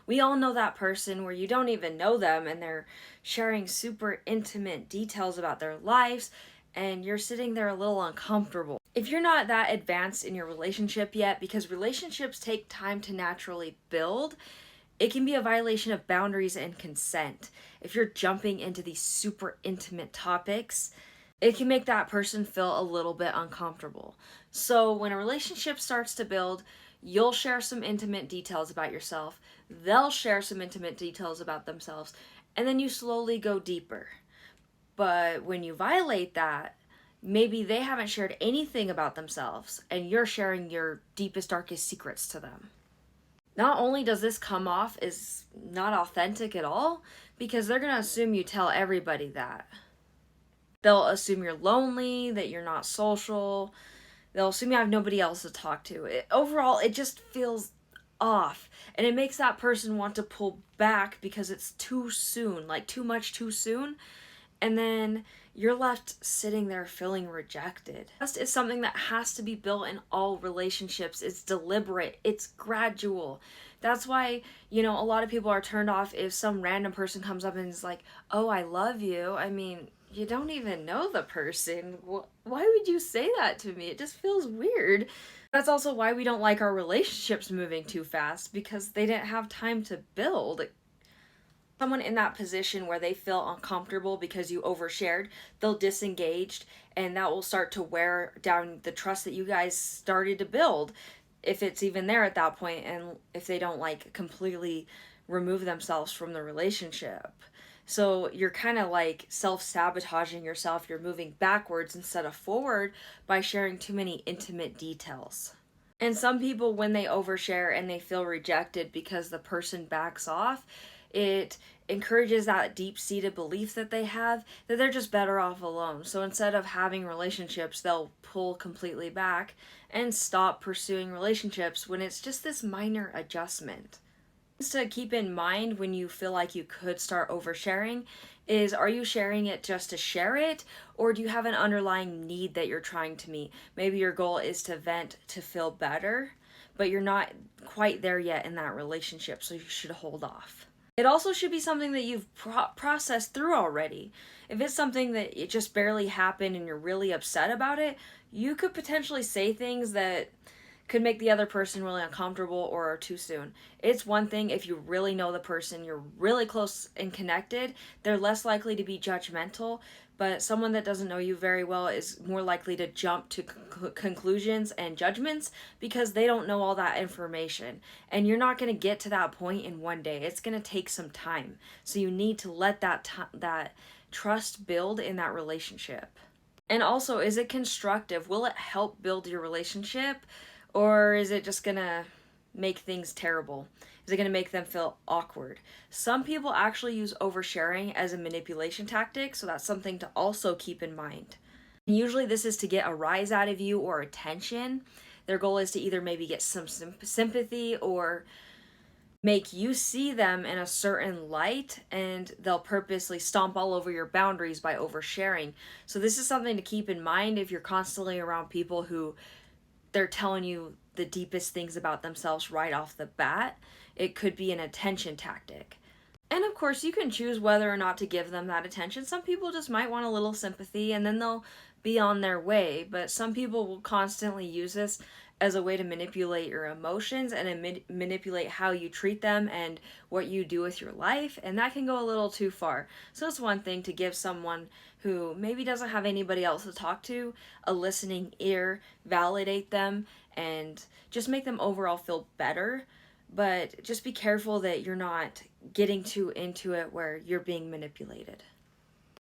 We all know that person where you don't even know them and they're sharing super intimate details about their lives and you're sitting there a little uncomfortable. If you're not that advanced in your relationship yet, because relationships take time to naturally build, it can be a violation of boundaries and consent. If you're jumping into these super intimate topics, it can make that person feel a little bit uncomfortable. So when a relationship starts to build, you'll share some intimate details about yourself, they'll share some intimate details about themselves, and then you slowly go deeper. But when you violate that, maybe they haven't shared anything about themselves and you're sharing your deepest, darkest secrets to them. Not only does this come off as not authentic at all, because they're going to assume you tell everybody that. They'll assume you're lonely, that you're not social. They'll assume you have nobody else to talk to. Overall, it just feels off. And it makes that person want to pull back because it's too soon, like too much too soon. And then you're left sitting there feeling rejected. Trust is something that has to be built in all relationships. It's deliberate, it's gradual. That's why, a lot of people are turned off if some random person comes up and is like, "Oh, I love you." I mean, you don't even know the person. Why would you say that to me? It just feels weird. That's also why we don't like our relationships moving too fast, because they didn't have time to build. Someone in that position where they feel uncomfortable because you overshared, they'll disengage, and that will start to wear down the trust that you guys started to build, if it's even there at that point, and if they don't like completely remove themselves from the relationship. So you're kind of like self-sabotaging yourself. You're moving backwards instead of forward by sharing too many intimate details. And some people, when they overshare and they feel rejected because the person backs off, it encourages that deep-seated belief that they have that they're just better off alone. So instead of having relationships, they'll pull completely back and stop pursuing relationships when it's just this minor adjustment. To keep in mind when you feel like you could start oversharing is, are you sharing it just to share it, or do you have an underlying need that you're trying to meet? Maybe your goal is to vent to feel better, but you're not quite there yet in that relationship, so you should hold off. It also should be something that you've processed through already. If it's something that it just barely happened and you're really upset about it, you could potentially say things that could make the other person really uncomfortable or are too soon. It's one thing if you really know the person, you're really close and connected, they're less likely to be judgmental, but someone that doesn't know you very well is more likely to jump to conclusions and judgments because they don't know all that information. And you're not going to get to that point in one day. It's going to take some time. So you need to let that trust build in that relationship. And also, is it constructive? Will it help build your relationship? Or is it just gonna make things terrible? Is it gonna make them feel awkward? Some people actually use oversharing as a manipulation tactic, so that's something to also keep in mind. Usually this is to get a rise out of you or attention. Their goal is to either maybe get some sympathy or make you see them in a certain light, and they'll purposely stomp all over your boundaries by oversharing. So this is something to keep in mind if you're constantly around people who they're telling you the deepest things about themselves right off the bat. It could be an attention tactic. And of course, you can choose whether or not to give them that attention. Some people just might want a little sympathy and then they'll be on their way, but some people will constantly use this as a way to manipulate your emotions and manipulate how you treat them and what you do with your life, and that can go a little too far. So it's one thing to give someone who maybe doesn't have anybody else to talk to a listening ear, validate them, and just make them overall feel better, but just be careful that you're not getting too into it where you're being manipulated.